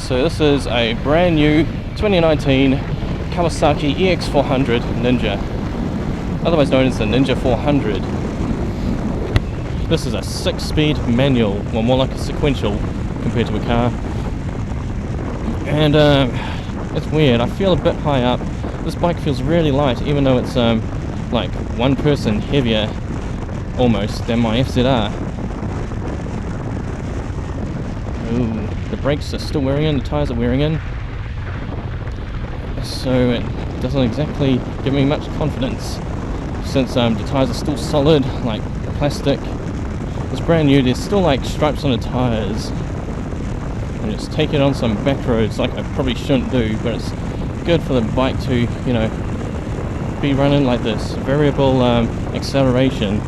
So this is a brand new 2019 Kawasaki EX400 Ninja, otherwise known as the Ninja 400. This is a 6-speed manual, well, more like a sequential compared to a car. And it's weird, I feel a bit high up. This bike feels really light, even though it's like one person heavier almost than my FZR. Ooh, the brakes are still wearing in, the tyres are wearing in, so it doesn't exactly give me much confidence, since the tyres are still solid, like plastic. It's brand new, there's still like stripes on the tyres, and it's taken on some back roads like I probably shouldn't do, but it's good for the bike to, you know, be running like this. Variable acceleration.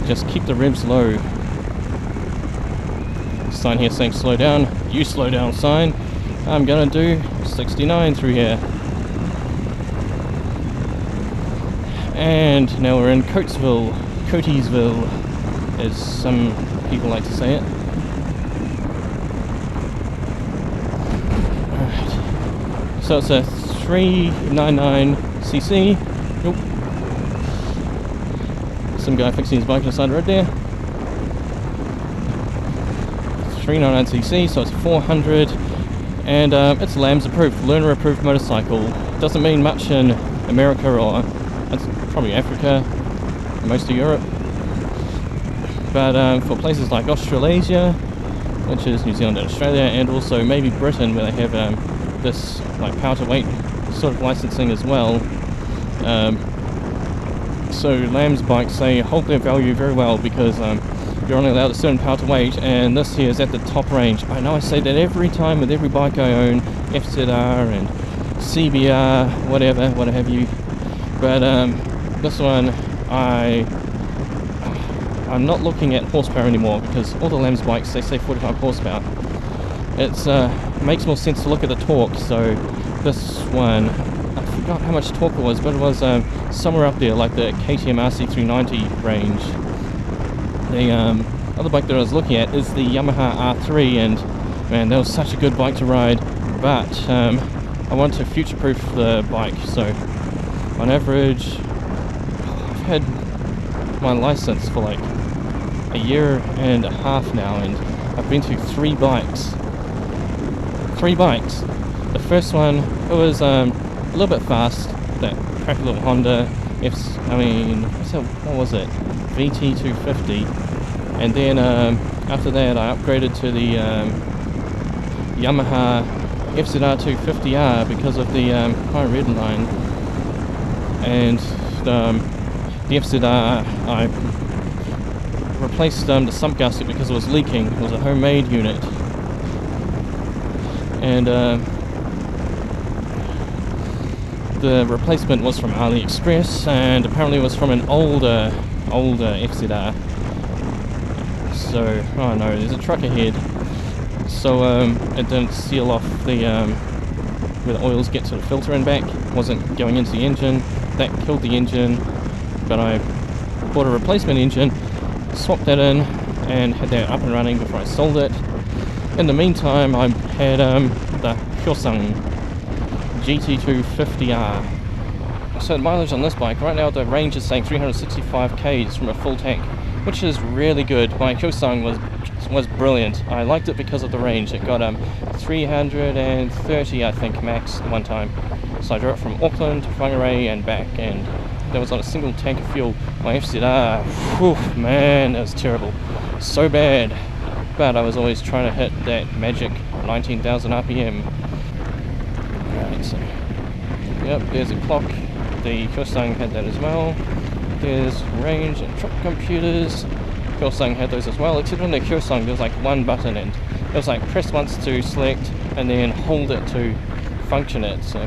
Just keep the revs low. Sign here saying slow down. You slow down sign. I'm gonna do 69 through here. And now we're in Coatesville, as some people like to say it. Alright. So it's a 399cc. Nope. Some guy fixing his bike on the side of the road there. 399cc, so it's 400, and it's LAMS approved, learner approved motorcycle. Doesn't mean much in America, or it's probably Africa, most of Europe, but for places like Australasia, which is New Zealand and Australia, and also maybe Britain, where they have this like power to weight sort of licensing as well. So LAMS bikes, they hold their value very well, because you're only allowed a certain power to weight, and this here is at the top range. I know I say that every time with every bike I own, FZR and CBR, whatever, what have you, but this one, I'm not looking at horsepower anymore, because all the LAMS bikes, they say 45 horsepower. It's makes more sense to look at the torque. So this one, I forgot how much torque it was, but it was somewhere up there, like the KTM RC390 range. The other bike that I was looking at is the Yamaha R3, and man, that was such a good bike to ride, but I want to future-proof the bike. So on average, I've had my license for like a year and a half now, and I've been to 3 bikes. The first one, it was a little bit fast, that crappy little Honda what was it, VT250, and then after that I upgraded to the Yamaha FZR250R because of the high red line, and the FZR, I replaced the sump gasket because it was leaking. It was a homemade unit, and the replacement was from AliExpress, and apparently it was from an older FZR. So, oh no, there's a truck ahead. So it didn't seal off the where the oils get to the filter and back. It wasn't going into the engine. That killed the engine. But I bought a replacement engine, swapped that in, and had that up and running before I sold it. In the meantime, I had the Kawasaki GT250R. So the mileage on this bike, right now the range is saying 365 k's from a full tank, which is really good. My Kawasaki was brilliant. I liked it because of the range. It got 330, I think, max at one time. So I drove it from Auckland to Whangarei and back, and that was on a single tank of fuel. My FZR, whew, man, that was terrible. So bad. But I was always trying to hit that magic 19,000 RPM. Right, so, yep, there's a clock. The Kawasaki had that as well. There's range and trip computers. Kawasaki had those as well, except on the Kawasaki there was like one button, and it was like press once to select and then hold it to function it. So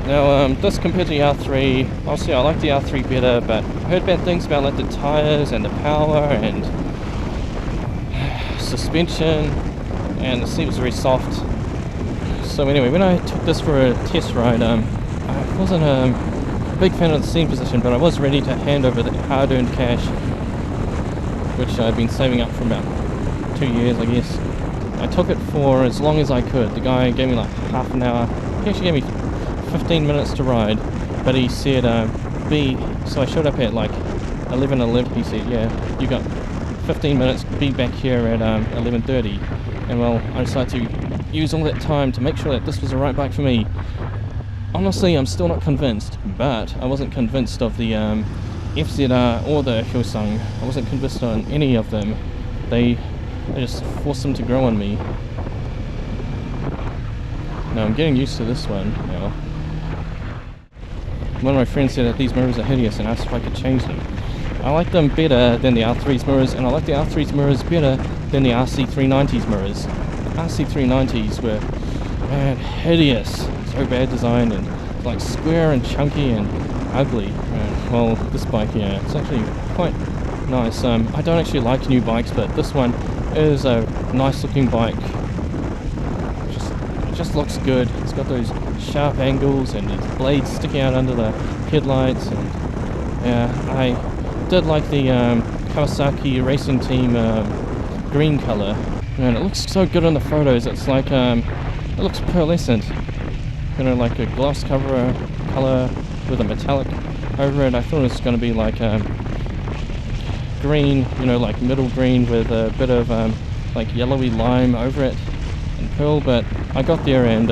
now this compared to the R3, obviously I like the R3 better, but I heard bad things about like the tyres and the power and suspension, and the seat was very soft. So anyway, when I took this for a test ride, I wasn't a big fan of the seat position, but I was ready to hand over the hard-earned cash which I've been saving up for about 2 years, I guess. I took it for as long as I could. The guy gave me like half an hour. He actually gave me 15 minutes to ride, but he said so I showed up at like 11:11. He said, yeah, you got 15 minutes, be back here at 11:30. And well, I decided to use all that time to make sure that this was the right bike for me. Honestly, I'm still not convinced, but I wasn't convinced of the FZR or the Kawasaki. I wasn't convinced on any of them. They just forced them to grow on me. Now I'm getting used to this one now. One of my friends said that these mirrors are hideous and asked if I could change them. I like them better than the R3's mirrors, and I like the R3's mirrors better than the RC390's mirrors. The RC390's were, man, hideous. So bad design and like square and chunky and ugly. Well, this bike, yeah, it's actually quite nice. I don't actually like new bikes, but this one is a nice looking bike. It just looks good. It's got those sharp angles and its blades sticking out under the headlights, and yeah, I did like the Kawasaki racing team green color, and it looks so good on the photos. It's like it looks pearlescent, you know, like a gloss cover color with a metallic over it. I thought it was going to be like green, you know, like middle green with a bit of like yellowy lime over it and pearl, but I got there and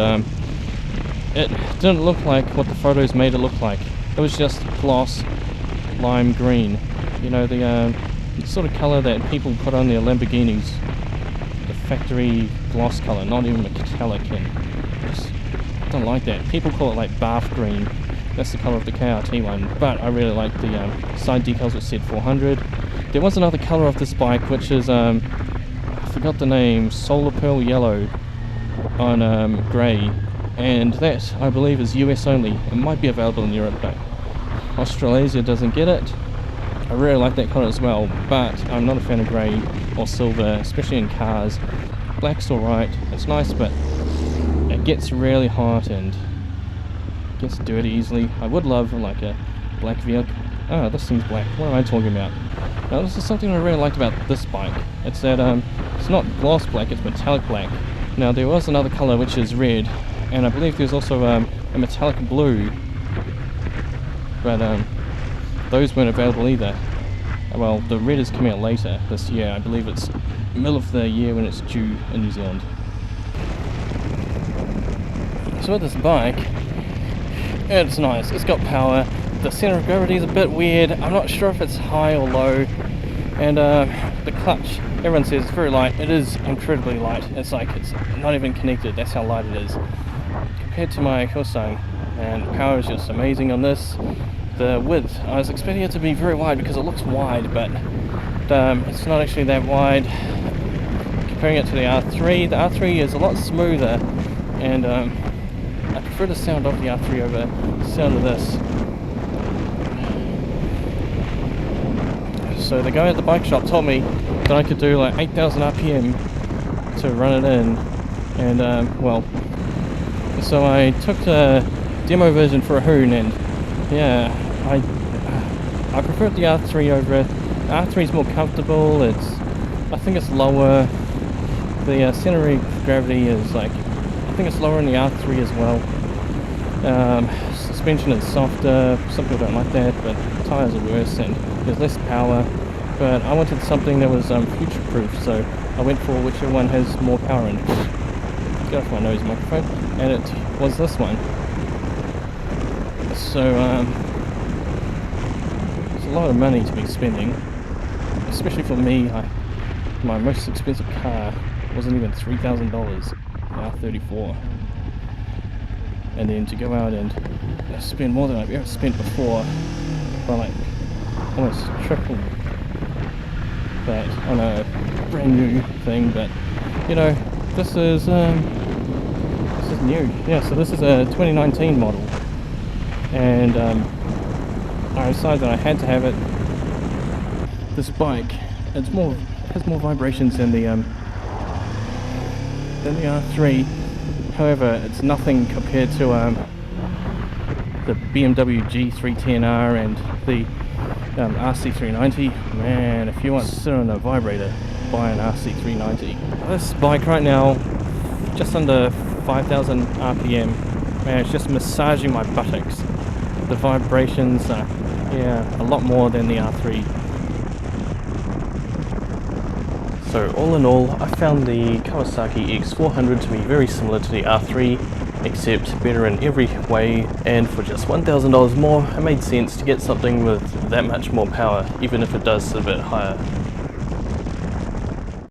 it didn't look like what the photos made it look like. It was just gloss lime green, you know, the sort of color that people put on their Lamborghinis, the factory gloss color, not even metallic. And I don't like that. People call it like bath green. That's the color of the KRT one, but I really like the side decals which said 400. There was another color of this bike which is I forgot the name, solar pearl yellow on grey, and that I believe is US only. It might be available in Europe, but Australasia doesn't get it. I really like that color as well, but I'm not a fan of grey or silver, especially in cars. Black's alright, it's nice, but it gets really hot and gets dirty easily. I would love like a black vehicle. Oh, this thing's black. What am I talking about? Now, this is something I really liked about this bike. It's that it's not gloss black, it's metallic black. Now, there was another color which is red, and I believe there's also a metallic blue, but those weren't available either. Well, the red is coming out later this year. I believe it's middle of the year when it's due in New Zealand. So with this bike, it's nice. It's got power. The center of gravity is a bit weird. I'm not sure if it's high or low. And the clutch, everyone says it's very light. It is incredibly light. It's like it's not even connected. That's how light it is compared to my Kawasaki. And power is just amazing on this. The width, I was expecting it to be very wide because it looks wide, but it's not actually that wide. Comparing it to the R3 is a lot smoother, and I prefer the sound of the R3 over the sound of this. So the guy at the bike shop told me that I could do like 8,000 RPM to run it in, and well, so I took the demo version for a hoon, and yeah, I prefer the R3 over it. The R3 is more comfortable. I think it's lower. The center of gravity is like, I think it's lower in the R3 as well. Suspension is softer. Some people don't like that, but tires are worse and there's less power. But I wanted something that was future-proof, so I went for whichever one has more power in it. Get off my nose microphone, and it was this one. So it's a lot of money to be spending, especially for me. My most expensive car wasn't even $3,000, now $34, and then to go out and spend more than I've ever spent before, by like almost triple that on a brand new thing. But you know, this is new. Yeah, so this is a 2019 model, and I decided that I had to have it. This bike, has more vibrations than the R3. However, it's nothing compared to the BMW G310R and the RC390, man, if you want to sit on a vibrator, buy an RC390. This bike right now, just under 5,000 RPM, man, it's just massaging my buttocks. The vibrations are, yeah, a lot more than the R3. So all in all, I found the Kawasaki X400 to be very similar to the R3, except better in every way, and for just $1,000 more, it made sense to get something with that much more power, even if it does sit a bit higher.